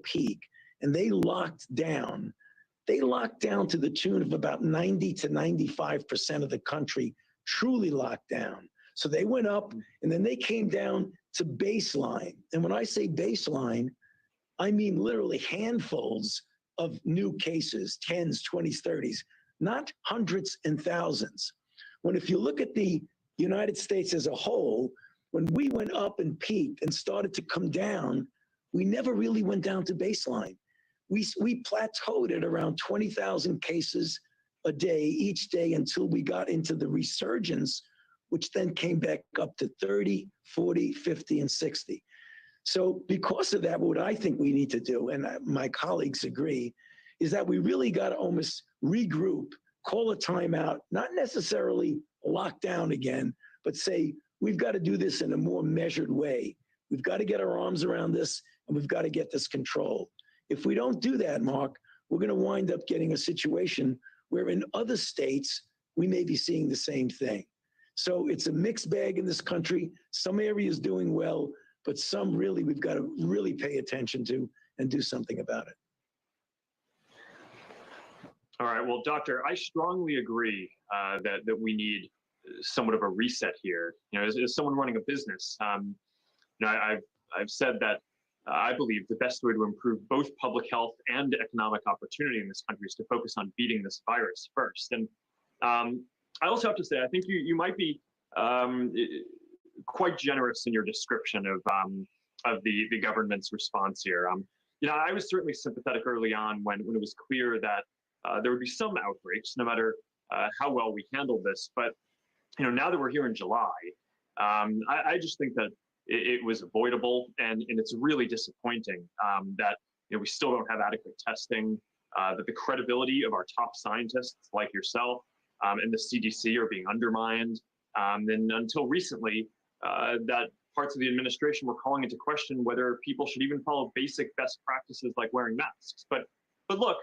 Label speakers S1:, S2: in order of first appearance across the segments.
S1: peak, and they locked down. They locked down to the tune of about 90 to 95% of the country truly locked down. So they went up and then they came down to baseline. And when I say baseline, I mean literally handfuls of new cases, 10s, 20s, 30s, not hundreds and thousands. When if you look at the United States as a whole, when we went up and peaked and started to come down, we never really went down to baseline. We plateaued at around 20,000 cases a day each day until we got into the resurgence, which then came back up to 30, 40, 50, and 60. So because of that, what I think we need to do, and my colleagues agree, is that we really got to almost regroup, call a timeout, not necessarily lock down again, but say, we've got to do this in a more measured way. We've got to get our arms around this, and we've got to get this controlled. If we don't do that, Mark, we're going to wind up getting a situation where in other states, we may be seeing the same thing. So it's a mixed bag in this country. Some areas doing well, but some really we've got to really pay attention to and do something about it.
S2: All right. Well, Doctor, I strongly agree that we need somewhat of a reset here. You know, as someone running a business, you know, I've said that I believe the best way to improve both public health and economic opportunity in this country is to focus on beating this virus first. And I also have to say, I think you might be quite generous in your description of the government's response here. You know, I was certainly sympathetic early on when it was clear that there would be some outbreaks, no matter how well we handled this. But you know, now that we're here in July, I just think that it was avoidable, and it's really disappointing that you know we still don't have adequate testing, that the credibility of our top scientists like yourself and the CDC are being undermined, and until recently, that parts of the administration were calling into question whether people should even follow basic best practices like wearing masks. But look,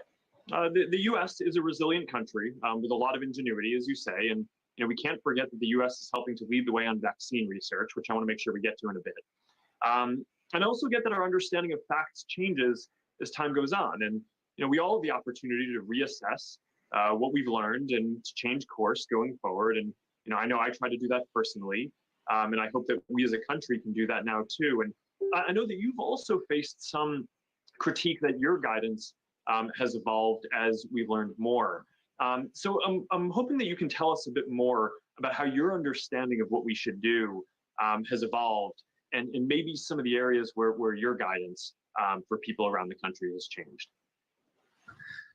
S2: the U.S. is a resilient country with a lot of ingenuity, as you say, and you know, we can't forget that the U.S. is helping to lead the way on vaccine research, which I want to make sure we get to in a bit. And also get that our understanding of facts changes as time goes on. And you know, we all have the opportunity to reassess what we've learned and to change course going forward. And you know, I try to do that personally, and I hope that we as a country can do that now too. And I know that you've also faced some critique that your guidance has evolved as we've learned more. So I'm hoping that you can tell us a bit more about how your understanding of what we should do has evolved, and maybe some of the areas where your guidance for people around the country has changed.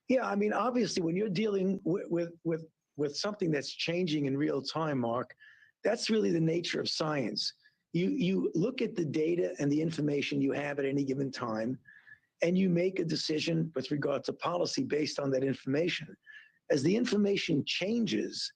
S1: Yeah, I mean, obviously, when you're dealing with something that's changing in real time, Mark, that's really the nature of science. You look at the data and the information you have at any given time, and you make a decision with regard to policy based on that information. As the information changes,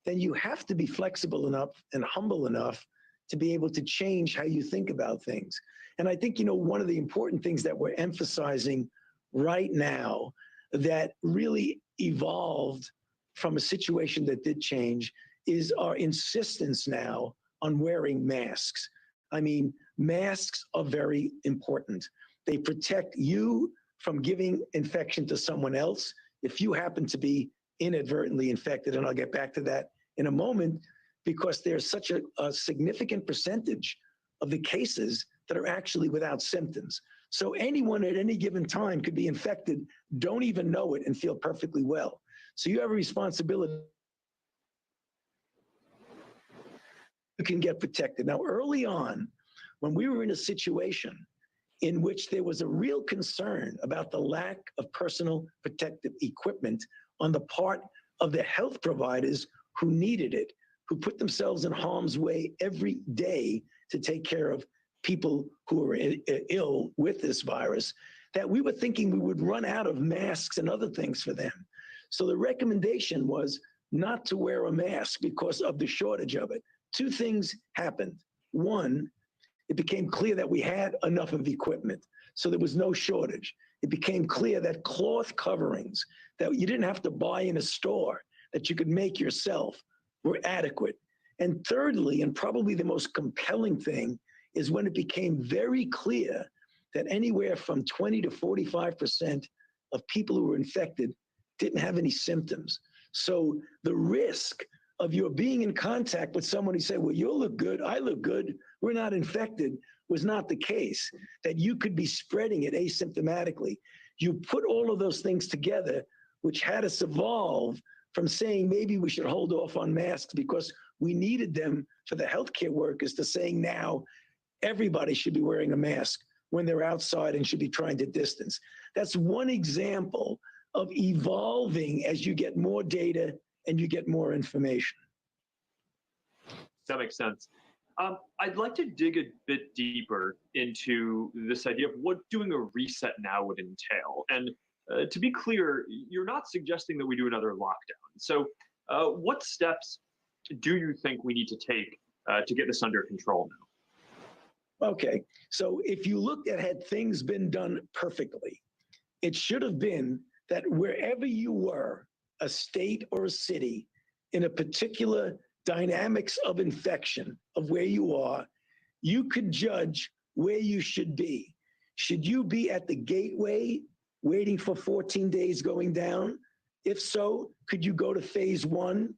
S1: then you have to be flexible enough and humble enough to be able to change how you think about things. And I think, you know, one of the important things that we're emphasizing right now that really evolved from a situation that did change is our insistence now on wearing masks. I mean, masks are very important. They protect you from giving infection to someone else if you happen to be inadvertently infected, and I'll get back to that in a moment, because there's such a significant percentage of the cases that are actually without symptoms. So anyone at any given time could be infected, don't even know it, and feel perfectly well. So you have a responsibility. You can get protected. Now, early on, when we were in a situation in which there was a real concern about the lack of personal protective equipment on the part of the health providers who needed it, who put themselves in harm's way every day to take care of people who are ill with this virus, that we were thinking we would run out of masks and other things for them. So the recommendation was not to wear a mask because of the shortage of it. Two things happened. One, it became clear that we had enough of equipment, so there was no shortage. It became clear that cloth coverings that you didn't have to buy in a store, that you could make yourself, were adequate. And thirdly, and probably the most compelling thing, is when it became very clear that anywhere from 20 to 45% of people who were infected didn't have any symptoms. So the risk of your being in contact with someone who said, well, you look good, I look good, we're not infected, was not the case, that you could be spreading it asymptomatically. You put all of those things together, which had us evolve from saying maybe we should hold off on masks because we needed them for the healthcare workers to saying now everybody should be wearing a mask when they're outside and should be trying to distance. That's one example of evolving as you get more data and you get more information.
S2: That makes sense. I'd like to dig a bit deeper into this idea of what doing a reset now would entail. And to be clear, you're not suggesting that we do another lockdown. So what steps do you think we need to take to get this under control now?
S1: Okay, so if you looked at had things been done perfectly, it should have been that wherever you were, a state or a city, in a particular dynamics of infection of where you are, you could judge where you should be. Should you be at the gateway waiting for 14 days going down? If so, could you go to phase 1?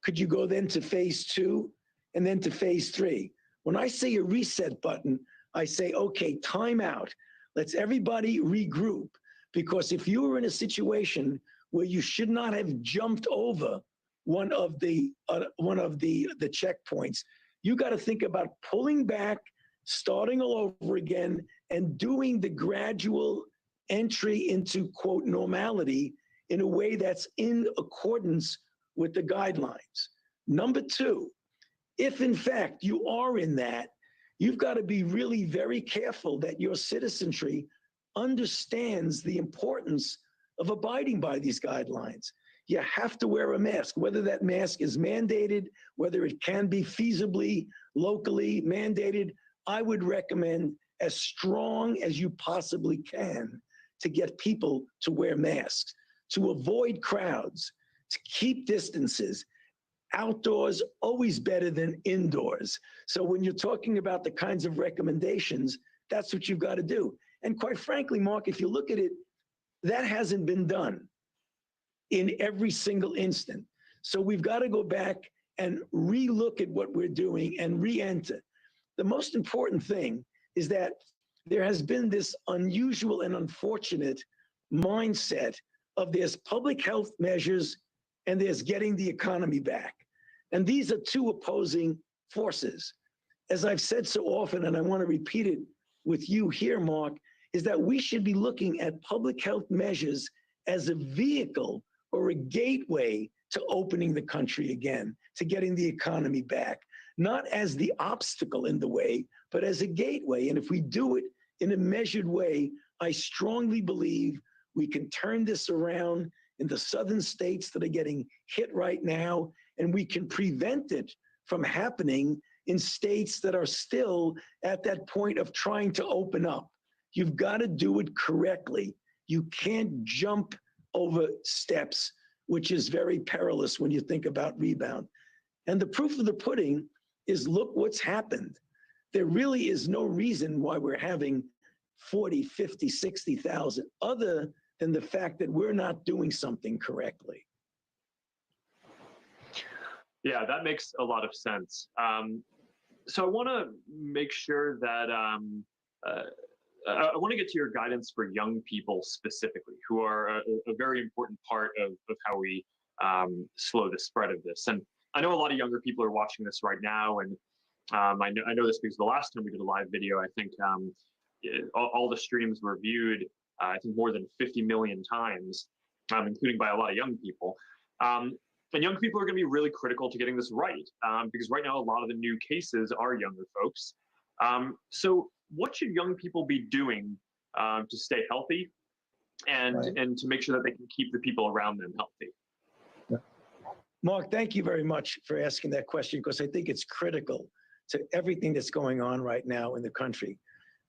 S1: Could you go then to phase 2 and then to phase 3? When I say a reset button, I say, okay, time out. Let's everybody regroup, because if you were in a situation where you should not have jumped over one of the checkpoints, you got to think about pulling back, starting all over again, and doing the gradual entry into, quote, normality in a way that's in accordance with the guidelines. Number 2, if in fact you are in that, you've got to be really very careful that your citizenry understands the importance of abiding by these guidelines. You have to wear a mask, whether that mask is mandated, whether it can be feasibly, locally mandated. I would recommend as strong as you possibly can to get people to wear masks, to avoid crowds, to keep distances. Outdoors, always better than indoors. So when you're talking about the kinds of recommendations, that's what you've got to do. And quite frankly, Mark, if you look at it, that hasn't been done in every single instant. So we've got to go back and relook at what we're doing and re-enter. The most important thing is that there has been this unusual and unfortunate mindset of there's public health measures and there's getting the economy back. And these are two opposing forces. As I've said so often, and I want to repeat it with you here, Mark, is that we should be looking at public health measures as a vehicle or a gateway to opening the country again, to getting the economy back, not as the obstacle in the way, but as a gateway. And if we do it in a measured way, I strongly believe we can turn this around in the southern states that are getting hit right now, and we can prevent it from happening in states that are still at that point of trying to open up. You've got to do it correctly. You can't jump over steps, which is very perilous when you think about rebound. And the proof of the pudding is look what's happened. There really is no reason why we're having 40, 50, 60,000 other than the fact that we're not doing something correctly.
S2: Yeah, that makes a lot of sense. So I want to make sure that I want to get to your guidance for young people specifically, who are a very important part of how we slow the spread of this. And I know a lot of younger people are watching this right now, and I know this because the last time we did a live video, I think all the streams were viewed, I think more than 50 million times, including by a lot of young people. And young people are going to be really critical to getting this right, because right now a lot of the new cases are younger folks. So what should young people be doing to stay healthy and to make sure that they can keep the people around them healthy?
S1: Mark, thank you very much for asking that question, because I think it's critical to everything that's going on right now in the country.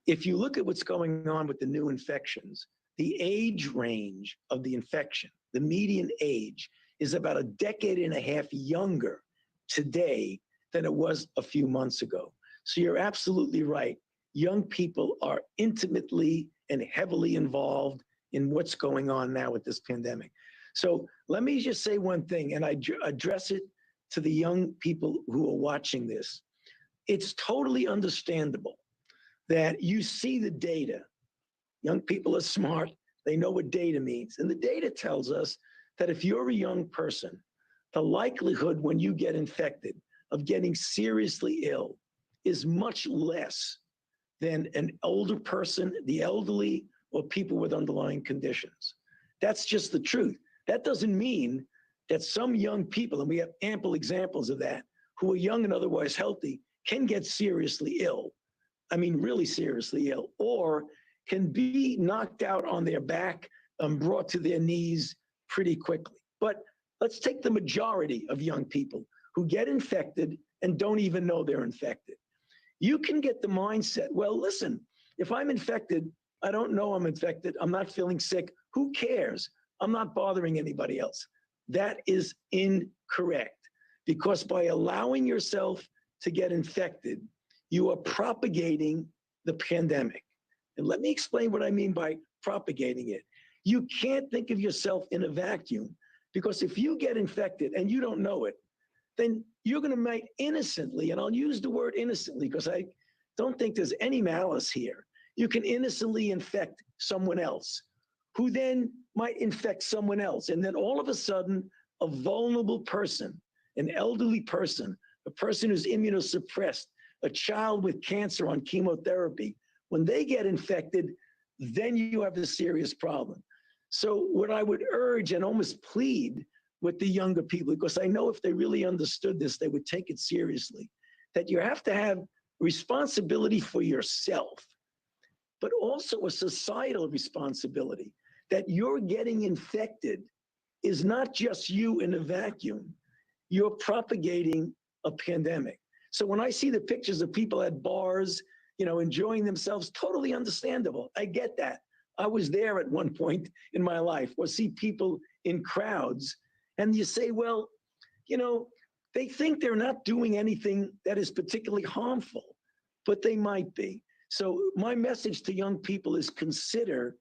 S1: If you look at what's going on with the new infections, the age range of the infection, the median age, is about a decade and a half younger today than it was a few months ago. So you're absolutely right. young people are intimately and heavily involved in what's going on now with this pandemic. So let me just say one thing, and I address it to the young people who are watching this. It's totally understandable that you see the data. Young people are smart. They know what data means. And the data tells us that if you're a young person, the likelihood when you get infected of getting seriously ill is much less than an older person, the elderly, or people with underlying conditions. That's just the truth. That doesn't mean that some young people, and we have ample examples of that, who are young and otherwise healthy, can get seriously ill. I mean, really seriously ill, or can be knocked out on their back and brought to their knees pretty quickly. But let's take the majority of young people who get infected and don't even know they're infected. You can get the mindset, well, listen, if I'm infected, I don't know I'm infected, I'm not feeling sick, who cares? I'm not bothering anybody else. That is incorrect, because by allowing yourself to get infected, you are propagating the pandemic. And let me explain what I mean by propagating it. You can't think of yourself in a vacuum, because if you get infected and you don't know it, then you're going to might innocently, and I'll use the word innocently because I don't think there's any malice here. You can innocently infect someone else, who then might infect someone else. And then all of a sudden, a vulnerable person, an elderly person, a person who's immunosuppressed, a child with cancer on chemotherapy, when they get infected, then you have a serious problem. So what I would urge and almost plead with the younger people, because I know if they really understood this, they would take it seriously, that you have to have responsibility for yourself, but also a societal responsibility, that you're getting infected is not just you in a vacuum. You're propagating a pandemic. So when I see the pictures of people at bars, enjoying themselves, totally understandable. I get that. I was there at one point in my life, or see people in crowds, and you say, well, they think they're not doing anything that is particularly harmful, but they might be. So my message to young people is consider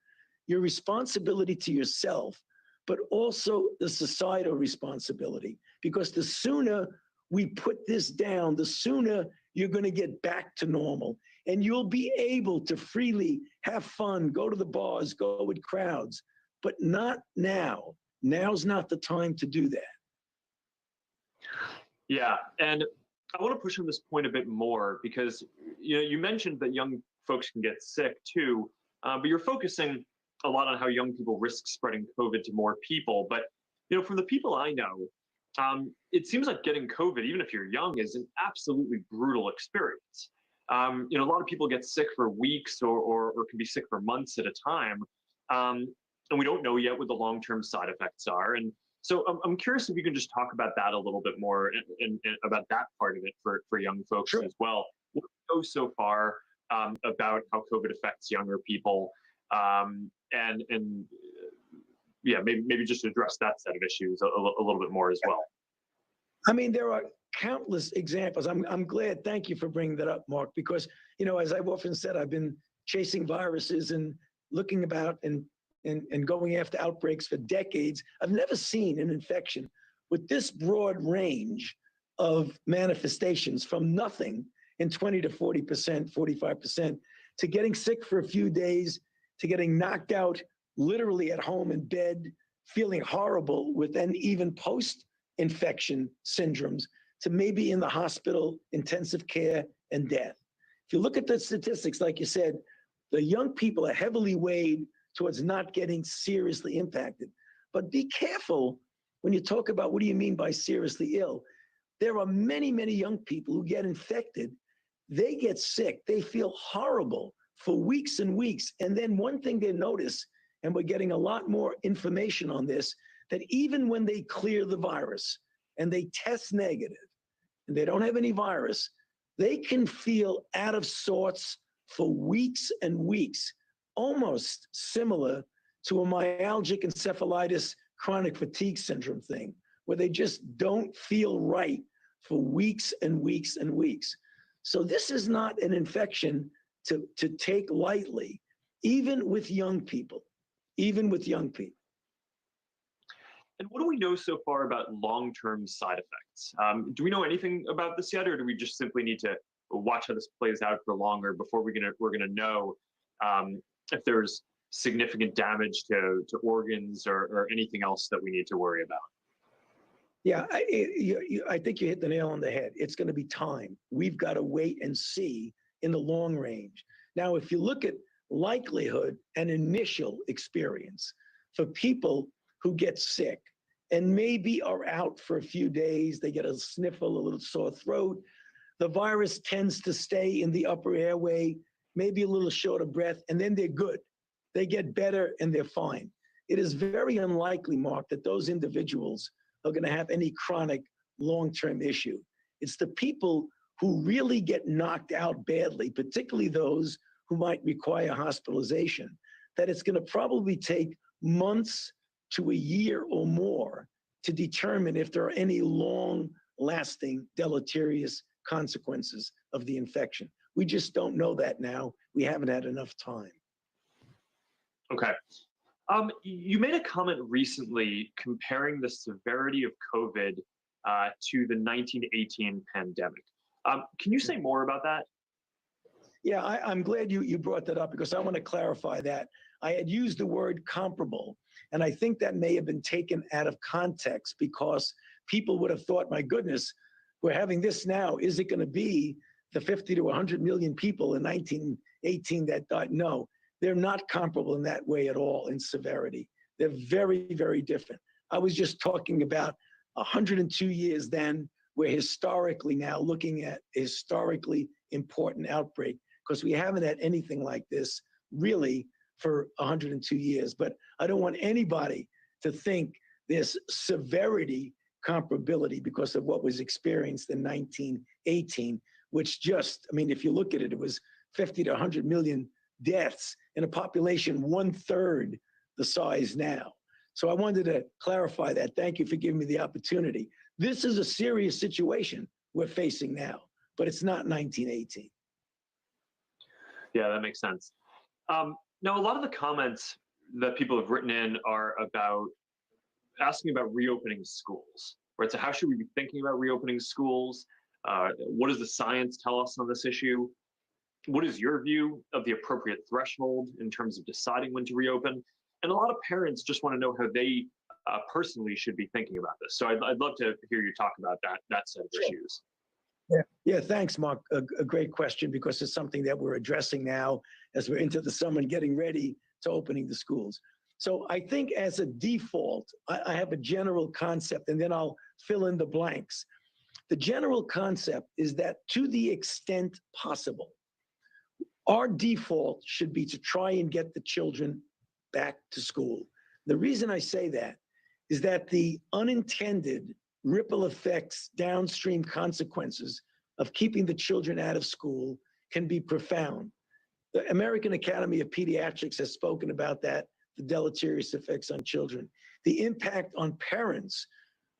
S1: your responsibility to yourself, but also the societal responsibility, because the sooner we put this down, the sooner you're going to get back to normal, and you'll be able to freely have fun, go to the bars, go with crowds, but not now. Now's not the time to do that.
S2: Yeah, and I want to push on this point a bit more, because you mentioned that young folks can get sick too, but you're focusing a lot on how young people risk spreading COVID to more people. But from the people I know, it seems like getting COVID, even if you're young, is an absolutely brutal experience. A lot of people get sick for weeks or can be sick for months at a time, and we don't know yet what the long-term side effects are. And so I'm curious if you can just talk about that a little bit more, and about that part of it for young folks. Sure. As well. What do you know so far about how COVID affects younger people, and yeah, maybe just address that set of issues a little bit more as well.
S1: I mean, there are countless examples. I'm glad. Thank you for bringing that up, Mark, because, as I've often said, I've been chasing viruses and looking about and going after outbreaks for decades. I've never seen an infection with this broad range of manifestations, from nothing in 20 to 40%, 45%, to getting sick for a few days, to getting knocked out literally at home in bed, feeling horrible with then even post-infection syndromes, to maybe in the hospital, intensive care, and death. If you look at the statistics, like you said, the young people are heavily weighed towards not getting seriously impacted. But be careful when you talk about what do you mean by seriously ill. There are many, many young people who get infected. They get sick. They feel horrible for weeks and weeks. And then one thing they notice, and we're getting a lot more information on this, that even when they clear the virus and they test negative and they don't have any virus, they can feel out of sorts for weeks and weeks, almost similar to a myalgic encephalitis chronic fatigue syndrome thing, where they just don't feel right for weeks and weeks and weeks. So this is not an infection to take lightly, even with young people, even with young people.
S2: And what do we know so far about long-term side effects? Do we know anything about this yet, or do we just simply need to watch how this plays out for longer before we're gonna know if there's significant damage to organs or anything else that we need to worry about?
S1: Yeah, I think you hit the nail on the head. It's going to be time. We've got to wait and see in the long range. Now, if you look at likelihood and initial experience for people who get sick and maybe are out for a few days, they get a sniffle, a little sore throat, the virus tends to stay in the upper airway, maybe a little short of breath, and then they're good. They get better and they're fine. It is very unlikely, Mark, that those individuals are going to have any chronic long-term issue. It's the people who really get knocked out badly, particularly those who might require hospitalization, that it's going to probably take months to a year or more to determine if there are any long-lasting deleterious consequences of the infection. We just don't know that now. We haven't had enough time.
S2: Okay. You made a comment recently comparing the severity of COVID to the 1918 pandemic. Can you say more about that?
S1: Yeah, I'm glad you brought that up because I want to clarify that. I had used the word comparable, and I think that may have been taken out of context because people would have thought, my goodness, we're having this now. Is it going to be the 50 to 100 million people in 1918 that died? No. They're not comparable in that way at all in severity. They're very, very different. I was just talking about 102 years then. We're historically now looking at a historically important outbreak because we haven't had anything like this really for 102 years. But I don't want anybody to think there's severity comparability because of what was experienced in 1918, which just, I mean, if you look at it, it was 50 to 100 million deaths in a population 1/3 the size now. So I wanted to clarify that. Thank you for giving me the opportunity. This is a serious situation we're facing now, but it's not 1918.
S2: Yeah, that makes sense. Now, a lot of the comments that people have written in are about asking about reopening schools, right? So how should we be thinking about reopening schools? What does the science tell us on this issue? What is your view of the appropriate threshold in terms of deciding when to reopen? And a lot of parents just want to know how they personally should be thinking about this. So I'd love to hear you talk about that set of issues.
S1: Yeah, thanks, Mark. A great question because it's something that we're addressing now as we're into the summer and getting ready to opening the schools. So I think as a default, I have a general concept and then I'll fill in the blanks. The general concept is that to the extent possible, our default should be to try and get the children back to school. The reason I say that is that the unintended ripple effects, downstream consequences of keeping the children out of school can be profound. The American Academy of Pediatrics has spoken about that, the deleterious effects on children, the impact on parents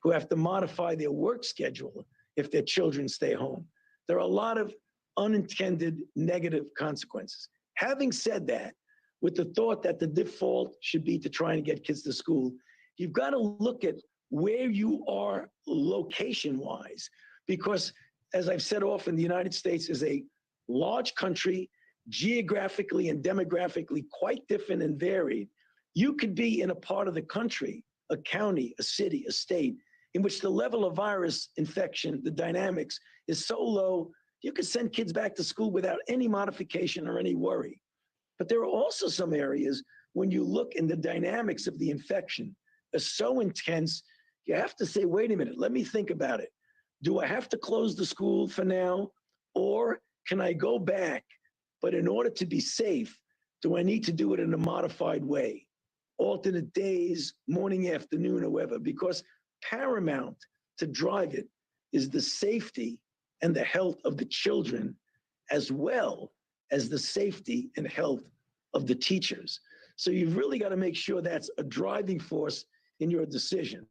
S1: who have to modify their work schedule if their children stay home. There are a lot of unintended negative consequences. Having said that, with the thought that the default should be to try and get kids to school, you've got to look at where you are location-wise, because as I've said often, the United States is a large country, geographically and demographically quite different and varied. You could be in a part of the country, a county, a city, a state, in which the level of virus infection, the dynamics, is so low, you could send kids back to school without any modification or any worry. But there are also some areas when you look in the dynamics of the infection are so intense, you have to say, wait a minute, let me think about it. Do I have to close the school for now? Or can I go back? But in order to be safe, do I need to do it in a modified way? Alternate days, morning, afternoon, or whatever, because paramount to drive it is the safety and the health of the children, as well as the safety and health of the teachers. So you've really got to make sure that's a driving force in your decision.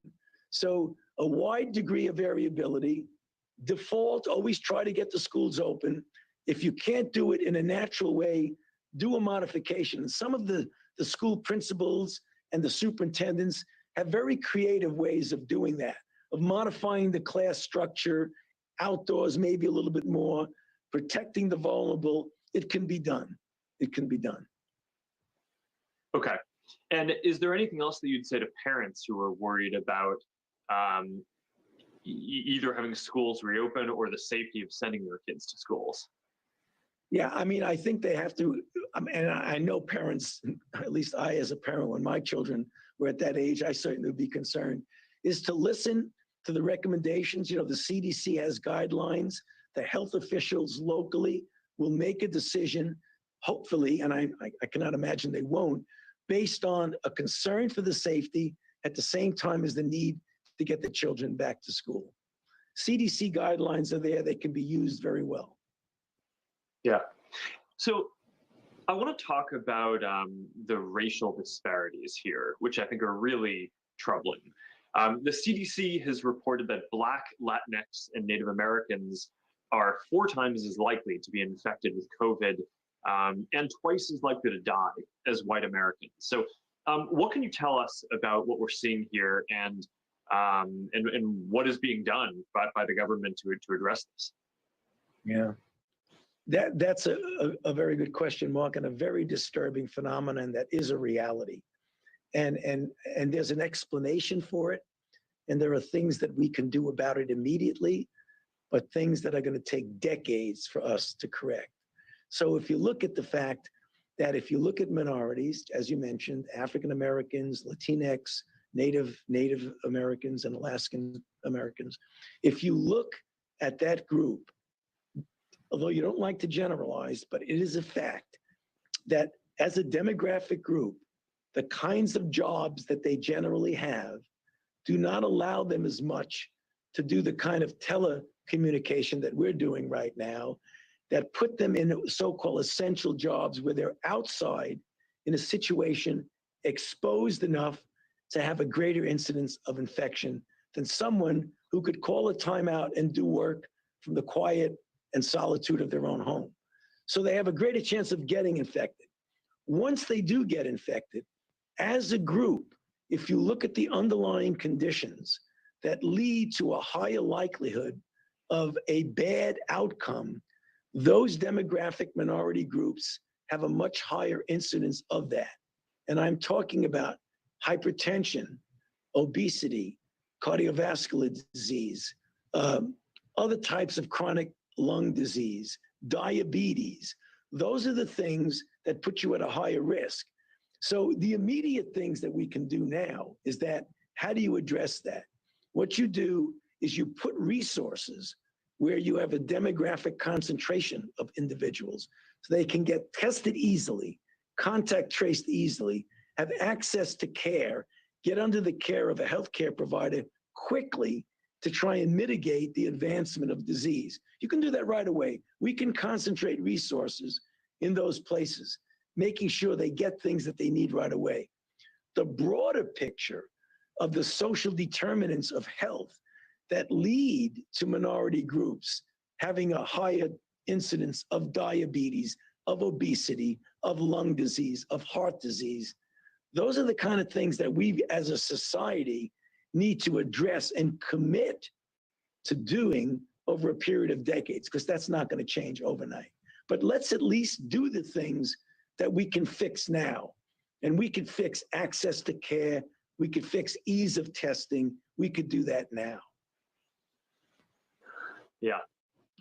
S1: So a wide degree of variability, default, always try to get the schools open. If you can't do it in a natural way, do a modification. And some of the school principals and the superintendents have very creative ways of doing that, of modifying the class structure, outdoors maybe a little bit more, protecting the vulnerable. It can be done. It can be done.
S2: Okay. And is there anything else that you'd say to parents who are worried about either having schools reopen or the safety of sending their kids to schools?
S1: Yeah, I mean, I think they have to, and I know parents, at least I as a parent, when my children were at that age, I certainly would be concerned, is to listen to the recommendations. You know, the CDC has guidelines. The health officials locally will make a decision, hopefully, and I cannot imagine they won't, based on a concern for the safety at the same time as the need to get the children back to school. CDC guidelines are there. They can be used very well.
S2: Yeah. So I want to talk about the racial disparities here, which I think are really troubling. The CDC has reported that Black, Latinx, and Native Americans are 4 times as likely to be infected with COVID and twice as likely to die as white Americans. So what can you tell us about what we're seeing here and what is being done by the government to address this?
S1: Yeah. That's a very good question, Mark, and a very disturbing phenomenon that is a reality. And there's an explanation for it. And there are things that we can do about it immediately, but things that are going to take decades for us to correct. So if you look at the fact that if you look at minorities, as you mentioned, African Americans, Latinx, Native Americans, and Alaskan Americans, if you look at that group, although you don't like to generalize, but it is a fact that as a demographic group, the kinds of jobs that they generally have do not allow them as much to do the kind of telecommunication that we're doing right now, that put them in so-called essential jobs where they're outside in a situation exposed enough to have a greater incidence of infection than someone who could call a timeout and do work from the quiet and solitude of their own home. So they have a greater chance of getting infected. Once they do get infected, as a group, if you look at the underlying conditions that lead to a higher likelihood of a bad outcome, those demographic minority groups have a much higher incidence of that. And I'm talking about hypertension, obesity, cardiovascular disease, other types of chronic lung disease, diabetes. Those are the things that put you at a higher risk. So the immediate things that we can do now is that, how do you address that? What you do is you put resources where you have a demographic concentration of individuals so they can get tested easily, contact traced easily, have access to care, get under the care of a healthcare provider quickly to try and mitigate the advancement of disease. You can do that right away. We can concentrate resources in those places, making sure they get things that they need right away. The broader picture of the social determinants of health that lead to minority groups having a higher incidence of diabetes, of obesity, of lung disease, of heart disease, those are the kind of things that we as a society need to address and commit to doing over a period of decades, because that's not going to change overnight. But let's at least do the things that we can fix now. And we could fix access to care. We could fix ease of testing. We could do that now.
S2: Yeah.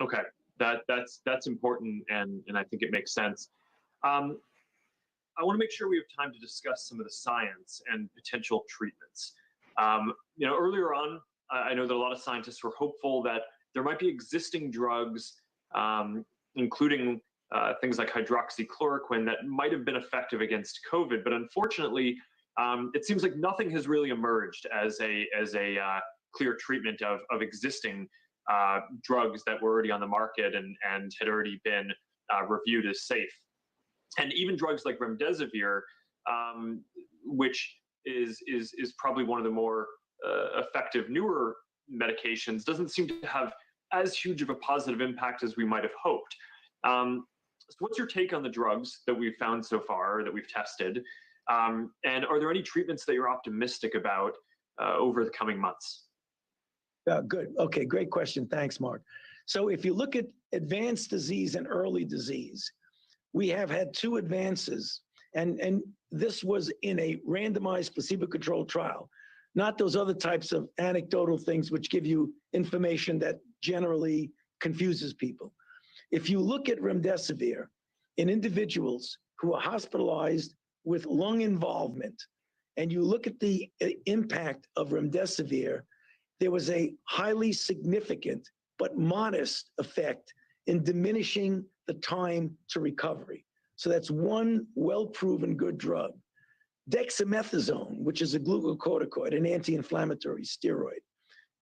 S2: Okay. That's important, and I think it makes sense. I want to make sure we have time to discuss some of the science and potential treatments. Earlier on, I know that a lot of scientists were hopeful that there might be existing drugs, including things like hydroxychloroquine, that might have been effective against COVID. But unfortunately, it seems like nothing has really emerged as a clear treatment of existing drugs that were already on the market and had already been reviewed as safe. And even drugs like remdesivir, which is probably one of the more effective newer medications, doesn't seem to have as huge of a positive impact as we might have hoped. So what's your take on the drugs that we've found so far, that we've tested? And are there any treatments that you're optimistic about over the coming months?
S1: Good. Okay, great question. Thanks, Mark. So if you look at advanced disease and early disease, we have had two advances, and this was in a randomized placebo-controlled trial, not those other types of anecdotal things which give you information that generally confuses people. If you look at remdesivir in individuals who are hospitalized with lung involvement, and you look at the impact of remdesivir, there was a highly significant but modest effect in diminishing the time to recovery. So that's one well-proven good drug. Dexamethasone, which is a glucocorticoid, an anti-inflammatory steroid,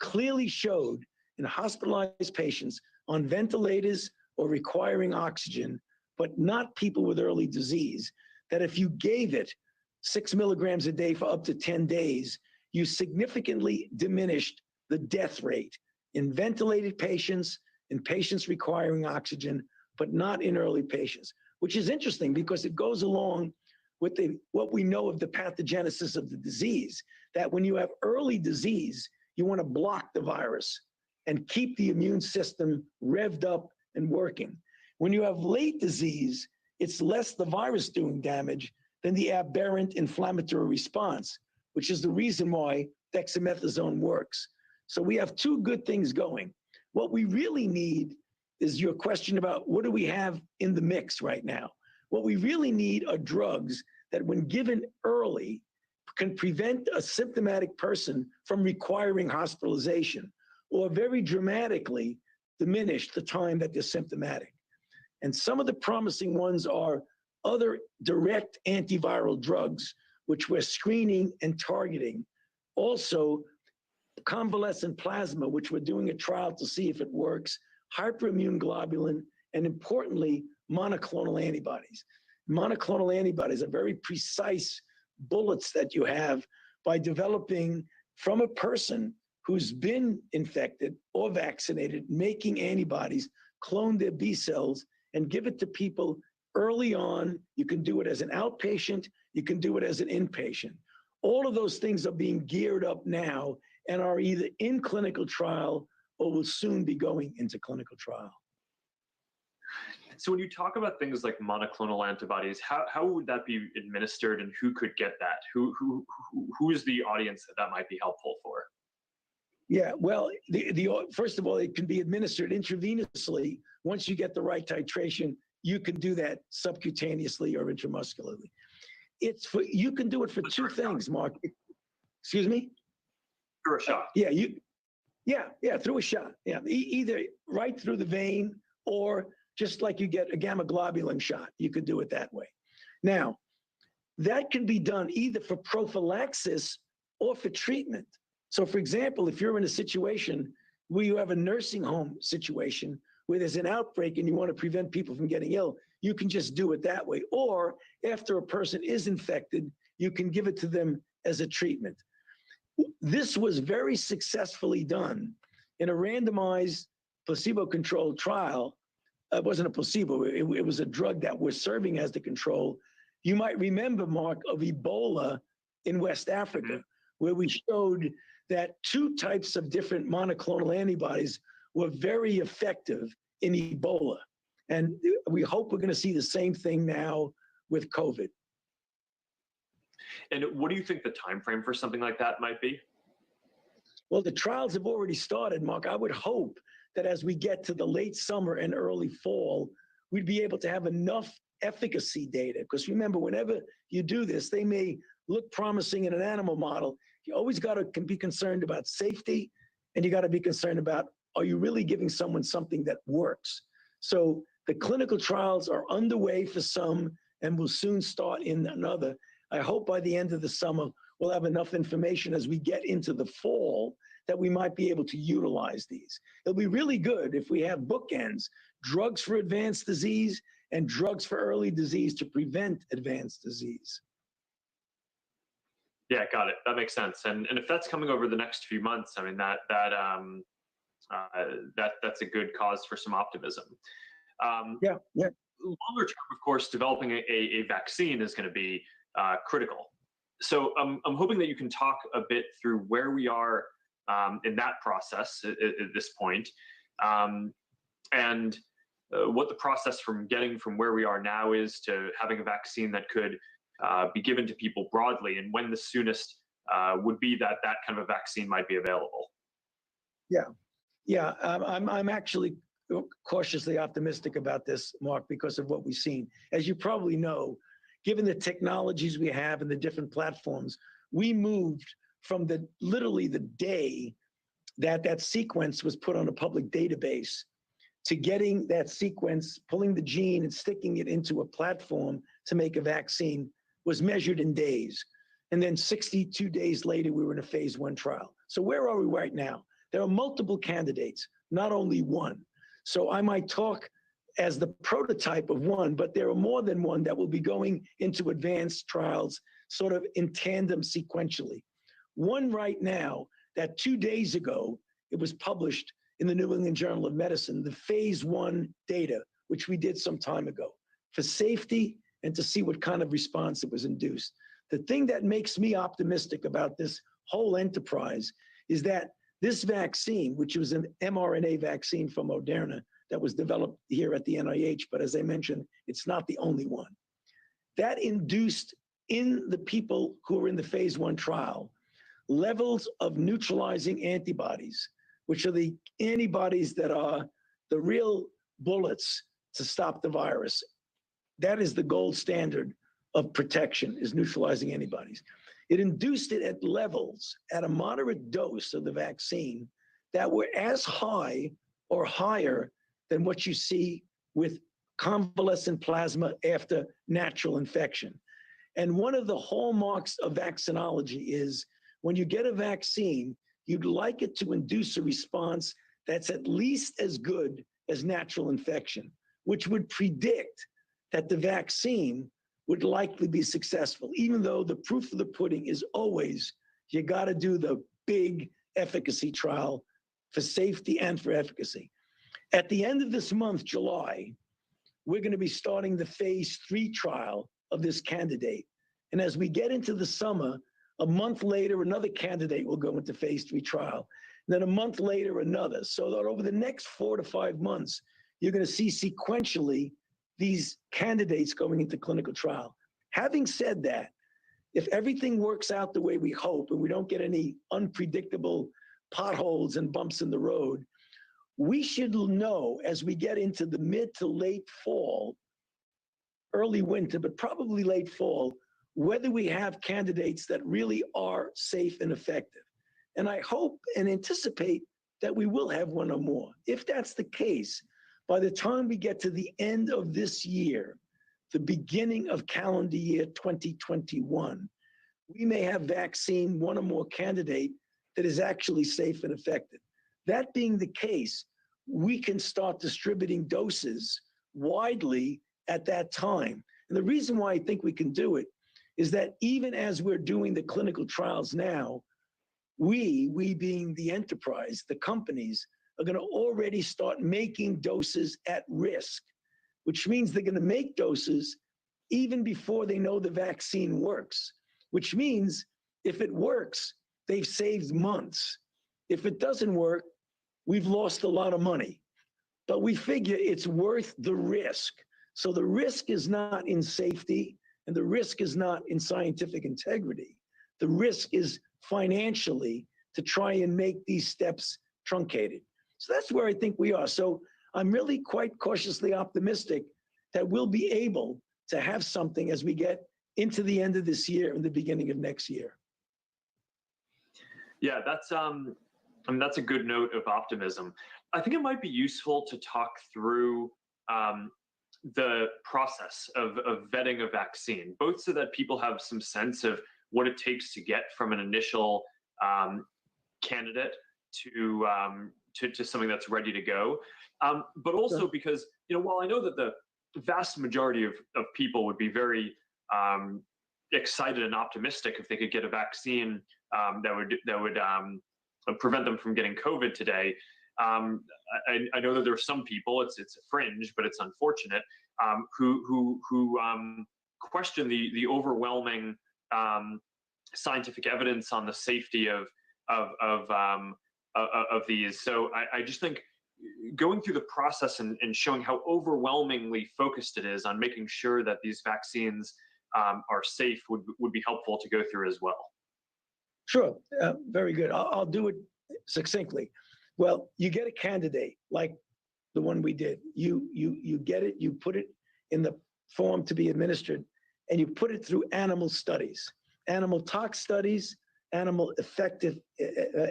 S1: clearly showed in hospitalized patients on ventilators or requiring oxygen, but not people with early disease, that if you gave it 6 milligrams a day for up to 10 days, you significantly diminished the death rate in ventilated patients, in patients requiring oxygen, but not in early patients, which is interesting because it goes along with what we know of the pathogenesis of the disease, that when you have early disease, you want to block the virus and keep the immune system revved up and working. When you have late disease, it's less the virus doing damage than the aberrant inflammatory response, which is the reason why dexamethasone works. So we have two good things going. What we really need is your question about what do we have in the mix right now? What we really need are drugs that, when given early, can prevent a symptomatic person from requiring hospitalization or very dramatically diminish the time that they're symptomatic. And some of the promising ones are other direct antiviral drugs, which we're screening and targeting. Also, convalescent plasma, which we're doing a trial to see if it works, hyperimmune globulin, and importantly, monoclonal antibodies. Monoclonal antibodies are very precise bullets that you have by developing from a person who's been infected or vaccinated, making antibodies, clone their B cells, and give it to people early on. You can do it as an outpatient, you can do it as an inpatient. All of those things are being geared up now and are either in clinical trial or will soon be going into clinical trial.
S2: So when you talk about things like monoclonal antibodies, how would that be administered, and who could get that? Who is the audience that might be helpful for?
S1: Yeah, well, first of all, it can be administered intravenously. Once you get the right titration, you can do that subcutaneously or intramuscularly. You can do it for two things, Mark. Excuse me?
S2: Through a shot.
S1: Yeah, through a shot. Yeah, either right through the vein or just like you get a gamma globulin shot. You could do it that way. Now, that can be done either for prophylaxis or for treatment. So, for example, if you're in a situation where you have a nursing home situation where there's an outbreak and you want to prevent people from getting ill, you can just do it that way. Or after a person is infected, you can give it to them as a treatment. This was very successfully done in a randomized placebo-controlled trial. It wasn't a placebo, it was a drug that was serving as the control. You might remember, Mark, of Ebola in West Africa, where we showed that two types of different monoclonal antibodies were very effective in Ebola. And we hope we're going to see the same thing now with COVID.
S2: And what do you think the time frame for something like that might be?
S1: Well, the trials have already started, Mark. I would hope that as we get to the late summer and early fall, we'd be able to have enough efficacy data. Because remember, whenever you do this, they may look promising in an animal model. You always can be concerned about safety, and you got to be concerned about, are you really giving someone something that works? So the clinical trials are underway for some and will soon start in another. I hope by the end of the summer, we'll have enough information as we get into the fall that we might be able to utilize these. It'll be really good if we have bookends, drugs for advanced disease and drugs for early disease to prevent advanced disease.
S2: Yeah, got it. That makes sense. And if that's coming over the next few months, I mean, that's a good cause for some optimism.
S1: Yeah, yeah.
S2: Longer term, of course, developing a vaccine is going to be critical. So I'm hoping that you can talk a bit through where we are in that process at this point, and what the process from getting from where we are now is to having a vaccine that could be given to people broadly, and when the soonest would be that that kind of a vaccine might be available.
S1: Yeah, yeah. I'm actually cautiously optimistic about this, Mark, because of what we've seen. As you probably know, given the technologies we have and the different platforms, we moved from literally the day that sequence was put on a public database to getting that sequence, pulling the gene and sticking it into a platform to make a vaccine was measured in days. And then 62 days later, we were in a phase 1 trial. So where are we right now? There are multiple candidates, not only one. So I might talk as the prototype of one, but there are more than one that will be going into advanced trials sort of in tandem sequentially. One right now that 2 days ago, it was published in the New England Journal of Medicine, the phase 1 data, which we did some time ago, for safety and to see what kind of response it was induced. The thing that makes me optimistic about this whole enterprise is that this vaccine, which was an mRNA vaccine from Moderna that was developed here at the NIH, but as I mentioned, it's not the only one, that induced in the people who were in the phase 1 trial levels of neutralizing antibodies, which are the antibodies that are the real bullets to stop the virus. That is the gold standard of protection, is neutralizing antibodies. It induced it at levels at a moderate dose of the vaccine that were as high or higher than what you see with convalescent plasma after natural infection. And one of the hallmarks of vaccinology is when you get a vaccine, you'd like it to induce a response that's at least as good as natural infection, which would predict that the vaccine would likely be successful, even though the proof of the pudding is always, you got to do the big efficacy trial for safety and for efficacy. At the end of this month, July, we're going to be starting the phase 3 trial of this candidate. And as we get into the summer, a month later, another candidate will go into phase 3 trial. And then a month later, another. So that over the next 4 to 5 months, you're going to see sequentially these candidates going into clinical trial. Having said that, if everything works out the way we hope and we don't get any unpredictable potholes and bumps in the road, we should know as we get into the mid to late fall, early winter, but probably late fall, whether we have candidates that really are safe and effective. And I hope and anticipate that we will have one or more. If that's the case, by the time we get to the end of this year, the beginning of calendar year 2021, we may have vaccine, one or more candidate that is actually safe and effective. That being the case, we can start distributing doses widely at that time. And the reason why I think we can do it is that even as we're doing the clinical trials now, we being the enterprise, the companies, are going to already start making doses at risk, which means they're going to make doses even before they know the vaccine works, which means if it works, they've saved months. If it doesn't work, we've lost a lot of money. But we figure it's worth the risk. So the risk is not in safety, and the risk is not in scientific integrity. The risk is financially to try and make these steps truncated. So that's where I think we are. So I'm really quite cautiously optimistic that we'll be able to have something as we get into the end of this year and the beginning of next year.
S2: Yeah, that's that's a good note of optimism. I think it might be useful to talk through the process of vetting a vaccine, both so that people have some sense of what it takes to get from an initial candidate to something that's ready to go, but also because, while I know that the vast majority of people would be very excited and optimistic if they could get a vaccine that would prevent them from getting COVID today, I know that there are some people, it's a fringe, but it's unfortunate, who question the overwhelming scientific evidence on the safety of these. So I just think going through the process and showing how overwhelmingly focused it is on making sure that these vaccines are safe would be helpful to go through as well.
S1: Sure, very good. I'll do it succinctly. Well, you get a candidate like the one we did. You get it, you put it in the form to be administered, and you put it through animal studies, animal tox studies, animal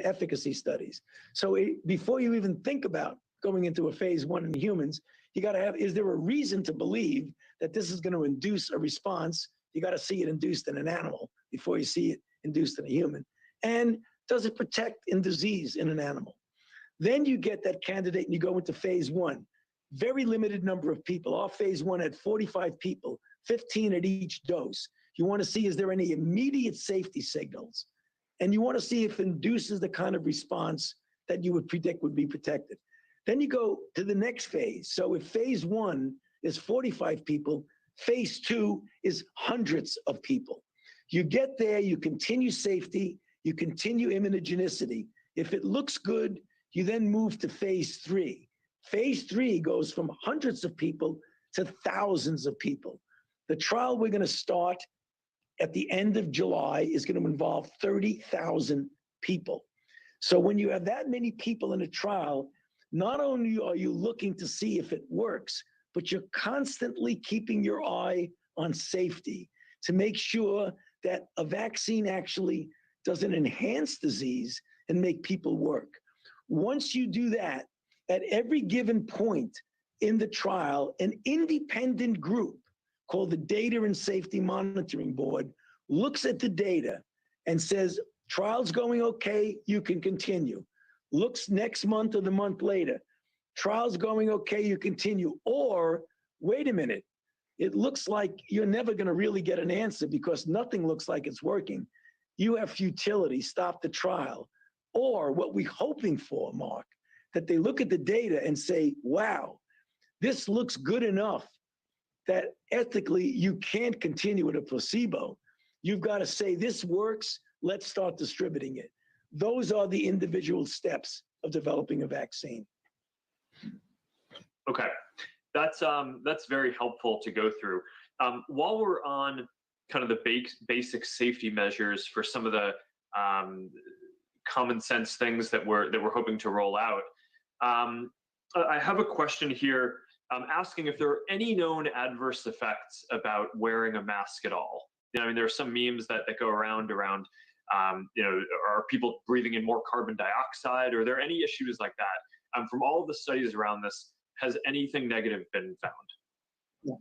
S1: efficacy studies. So before you even think about going into a phase 1 in humans, you got to have, is there a reason to believe that this is going to induce a response? You got to see it induced in an animal before you see it induced in a human. And does it protect in disease in an animal? Then you get that candidate and you go into phase 1. Very limited number of people. Our phase 1 had 45 people, 15 at each dose. You want to see, is there any immediate safety signals? And you want to see if it induces the kind of response that you would predict would be protected. Then you go to the next phase. So if phase 1 is 45 people, phase 2 is hundreds of people. You get there, you continue safety, you continue immunogenicity. If it looks good, you then move to phase 3. Phase 3 goes from hundreds of people to thousands of people. The trial we're going to start at the end of July is going to involve 30,000 people. So when you have that many people in a trial, not only are you looking to see if it works, but you're constantly keeping your eye on safety to make sure that a vaccine actually doesn't enhance disease and make people work. Once you do that, at every given point in the trial, an independent group called the Data and Safety Monitoring Board looks at the data and says, trial's going okay, you can continue. Looks next month or the month later, trial's going okay, you continue. Or, wait a minute, it looks like you're never going to really get an answer because nothing looks like it's working. You have futility, stop the trial. Or what we're hoping for, Mark, that they look at the data and say, wow, this looks good enough that ethically you can't continue with a placebo. You've got to say, this works, let's start distributing it. Those are the individual steps of developing a vaccine.
S2: Okay, that's very helpful to go through. While we're on kind of the basic safety measures for some of the common sense things that we're hoping to roll out, I have a question here asking if there are any known adverse effects about wearing a mask at all. I mean, there are some memes that go around, are people breathing in more carbon dioxide? Are there any issues like that? From all of the studies around this, has anything negative been found?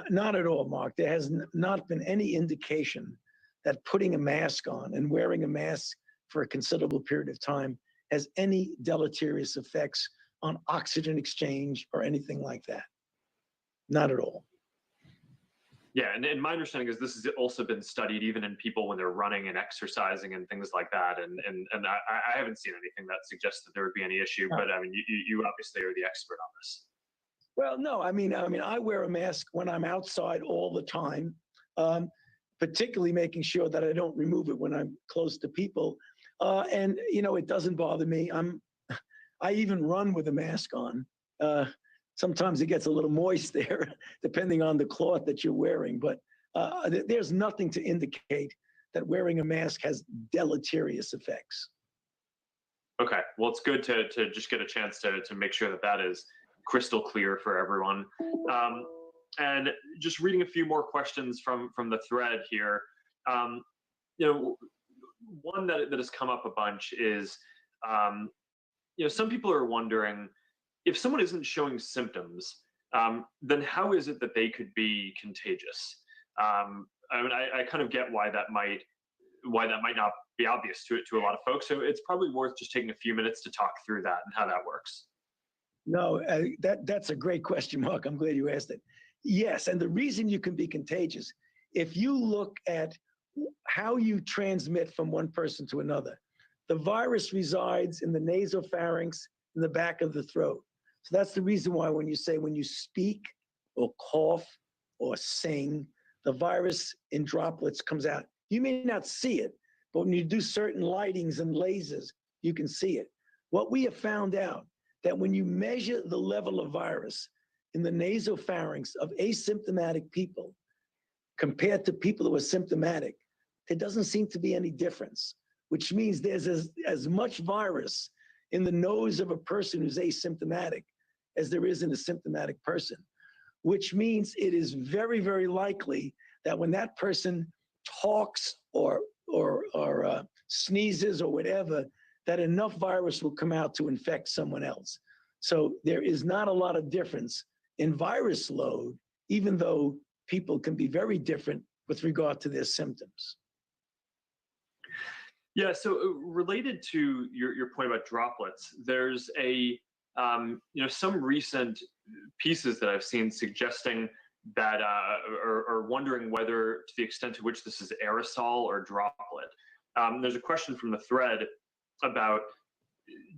S1: Not at all, Mark. There has not been any indication that putting a mask on and wearing a mask for a considerable period of time has any deleterious effects on oxygen exchange or anything like that. Not at all.
S2: Yeah, and my understanding is this has also been studied even in people when they're running and exercising and things like that. And I haven't seen anything that suggests that there would be any issue. But I mean, you obviously are the expert on this.
S1: Well, no, I mean, I wear a mask when I'm outside all the time, particularly making sure that I don't remove it when I'm close to people. And it doesn't bother me. I even run with a mask on. Sometimes it gets a little moist there, depending on the cloth that you're wearing. But there's nothing to indicate that wearing a mask has deleterious effects.
S2: Okay, well, it's good to just get a chance to make sure that is crystal clear for everyone. And just reading a few more questions from the thread here. One that has come up a bunch is, some people are wondering, if someone isn't showing symptoms, then how is it that they could be contagious? I mean, I kind of get why that might not be obvious to a lot of folks. So it's probably worth just taking a few minutes to talk through that and how that works.
S1: No, that's a great question, Mark. I'm glad you asked it. Yes, and the reason you can be contagious, if you look at how you transmit from one person to another, the virus resides in the nasopharynx in the back of the throat. So that's the reason why when you say when you speak or cough or sing, the virus in droplets comes out. You may not see it, but when you do certain lightings and lasers, you can see it. What we have found out that when you measure the level of virus in the nasopharynx of asymptomatic people compared to people who are symptomatic, there doesn't seem to be any difference, which means there's as much virus in the nose of a person who's asymptomatic as there is in a symptomatic person, which means it is very, very likely that when that person talks or sneezes or whatever, that enough virus will come out to infect someone else. So there is not a lot of difference in virus load, even though people can be very different with regard to their symptoms.
S2: Yeah, so related to your point about droplets, there's some recent pieces that I've seen suggesting that are wondering whether, to the extent to which this is aerosol or droplet. There's a question from the thread about,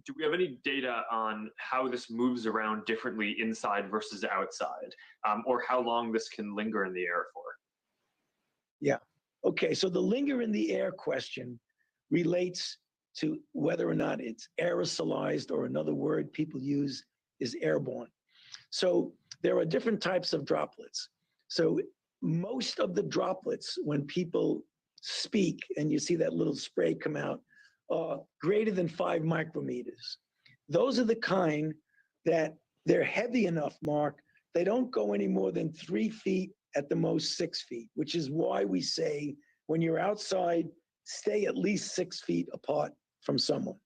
S2: do we have any data on how this moves around differently inside versus outside, or how long this can linger in the air for?
S1: Yeah. Okay, so the linger in the air question relates to whether or not it's aerosolized, or another word people use is airborne. So there are different types of droplets. So most of the droplets, when people speak and you see that little spray come out, are greater than 5 micrometers. Those are the kind that they're heavy enough, Mark, they don't go any more than 3 feet, at the most 6 feet, which is why we say when you're outside, stay at least 6 feet apart from someone.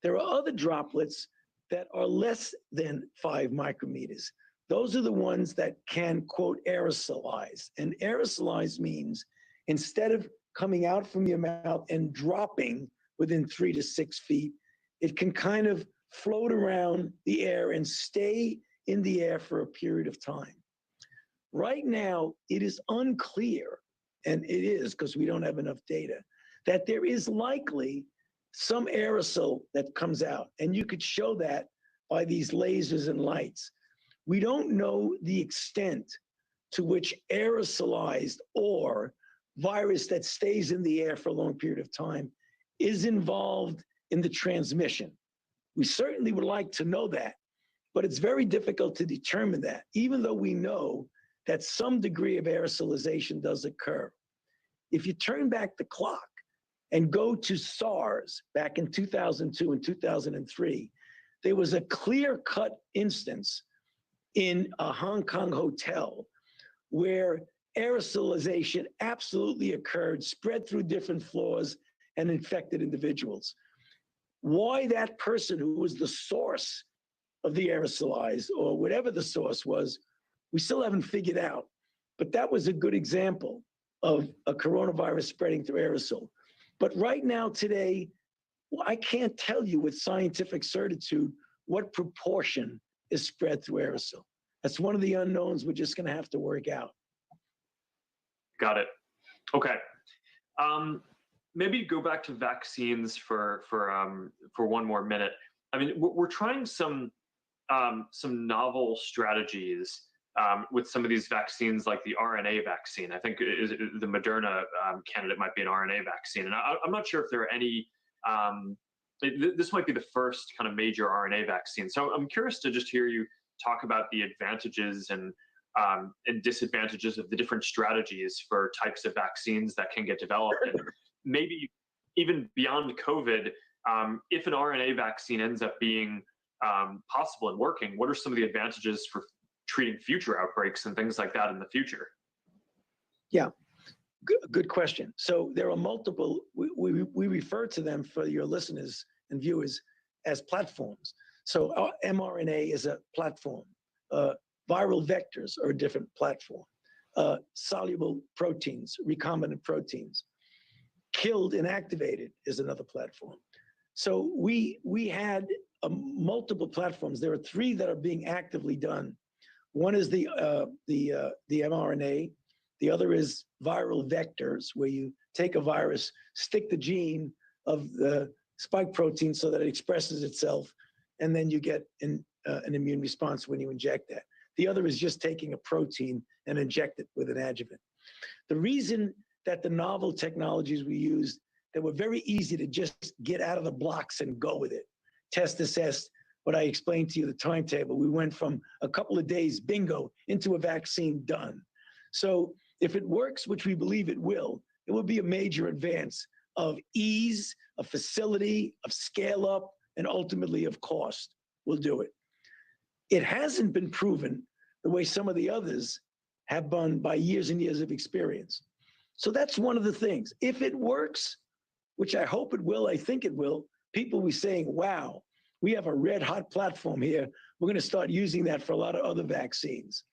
S1: There are other droplets that are less than 5 micrometers. Those are the ones that can, quote, aerosolize. And aerosolize means instead of coming out from your mouth and dropping within 3 to 6 feet, it can kind of float around the air and stay in the air for a period of time. Right now, it is unclear, and it is because we don't have enough data, that there is likely some aerosol that comes out, and you could show that by these lasers and lights. We don't know the extent to which aerosolized or virus that stays in the air for a long period of time is involved in the transmission. We certainly would like to know that, but it's very difficult to determine that, even though we know that some degree of aerosolization does occur. If you turn back the clock and go to SARS back in 2002 and 2003, there was a clear-cut instance in a Hong Kong hotel where aerosolization absolutely occurred, spread through different floors, and infected individuals. Why that person who was the source of the aerosolized, or whatever the source was, we still haven't figured out. But that was a good example of a coronavirus spreading through aerosol. But right now, today, I can't tell you with scientific certitude what proportion is spread through aerosol. That's one of the unknowns we're just going to have to work out.
S2: Got it. Okay. Maybe go back to vaccines for one more minute. I mean, we're trying some novel strategies with some of these vaccines, like the RNA vaccine. I think the Moderna candidate might be an RNA vaccine, and I'm not sure if there are any. This might be the first kind of major RNA vaccine. So I'm curious to just hear you talk about the advantages and disadvantages of the different strategies for types of vaccines that can get developed, and maybe even beyond COVID, if an RNA vaccine ends up being possible and working, what are some of the advantages for treating future outbreaks and things like that in the future?
S1: Yeah, good question. So there are multiple, we refer to them for your listeners and viewers as platforms. So mRNA is a platform. Viral vectors are a different platform. Soluble proteins, recombinant proteins. Killed inactivated is another platform. So we had multiple platforms. There are 3 that are being actively done. One is the mRNA. The other is viral vectors, where you take a virus, stick the gene of the spike protein so that it expresses itself, and then you get an immune response when you inject that. The other is just taking a protein and inject it with an adjuvant. The reason that the novel technologies we used that were very easy to just get out of the blocks and go with it, test, assess, what I explained to you, the timetable, we went from a couple of days, bingo, into a vaccine done. So if it works, which we believe it will be a major advance of ease, of facility, of scale up, and ultimately of cost. We'll do it. It hasn't been proven the way some of the others have been by years and years of experience. So that's one of the things. If it works, which I hope it will, I think it will, people will be saying, wow, we have a red hot platform here. We're going to start using that for a lot of other vaccines.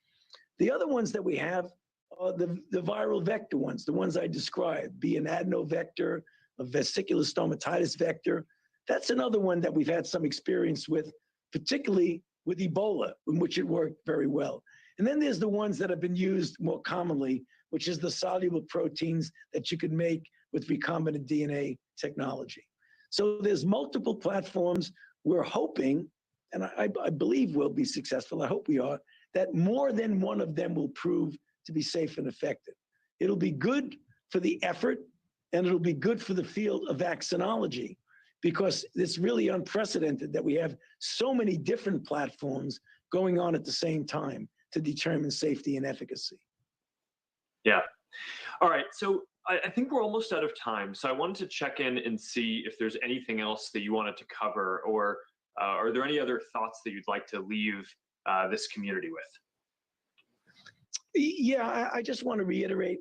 S1: The other ones that we have are the viral vector ones, the ones I described, be an adenovector, a vesicular stomatitis vector. That's another one that we've had some experience with, particularly with Ebola, in which it worked very well. And then there's the ones that have been used more commonly, which is the soluble proteins that you can make with recombinant DNA technology. So there's multiple platforms. We're hoping, and I believe we'll be successful, I hope we are, that more than one of them will prove to be safe and effective. It'll be good for the effort, and it'll be good for the field of vaccinology, because it's really unprecedented that we have so many different platforms going on at the same time to determine safety and efficacy.
S2: Yeah. All right. So I think we're almost out of time. So I wanted to check in and see if there's anything else that you wanted to cover, or are there any other thoughts that you'd like to leave this community with?
S1: Yeah, I just want to reiterate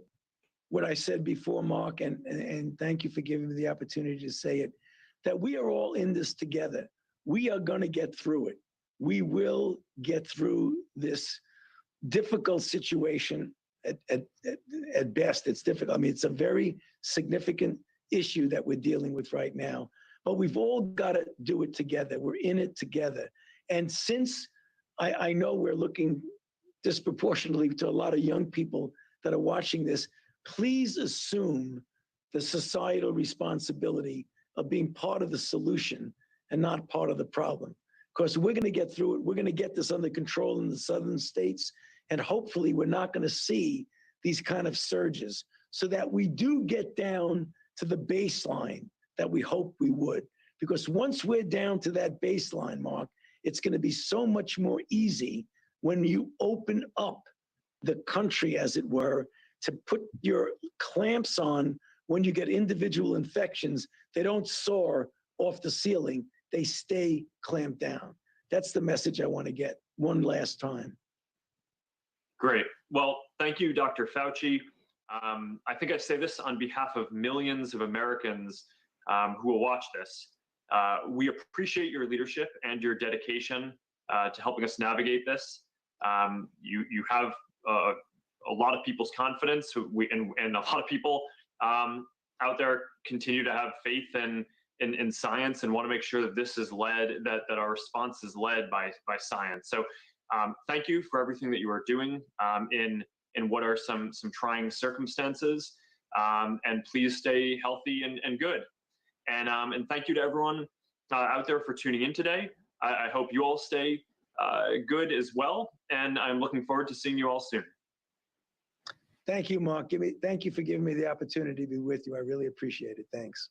S1: what I said before, Mark, and thank you for giving me the opportunity to say it, that we are all in this together. We are going to get through it. We will get through this difficult situation. At best, it's difficult. I mean, it's a very significant issue that we're dealing with right now, but we've all got to do it together. We're in it together. And since I know we're looking disproportionately to a lot of young people that are watching this, please assume the societal responsibility of being part of the solution and not part of the problem. Because we're going to get through it. We're going to get this under control in the southern states. And hopefully we're not going to see these kind of surges, so that we do get down to the baseline that we hope we would. Because once we're down to that baseline, Mark, it's going to be so much more easy when you open up the country, as it were, to put your clamps on when you get individual infections. They don't soar off the ceiling. They stay clamped down. That's the message I want to get one last time.
S2: Great. Well, thank you, Dr. Fauci. I think I say this on behalf of millions of Americans who will watch this. We appreciate your leadership and your dedication to helping us navigate this. You have a lot of people's confidence, and a lot of people out there continue to have faith in science and want to make sure that this is led, that our response is led by science. So thank you for everything that you are doing in what are some trying circumstances, and please stay healthy and good. And thank you to everyone out there for tuning in today. I hope you all stay good as well, and I'm looking forward to seeing you all soon.
S1: Thank you, Mark. Thank you for giving me the opportunity to be with you. I really appreciate it. Thanks.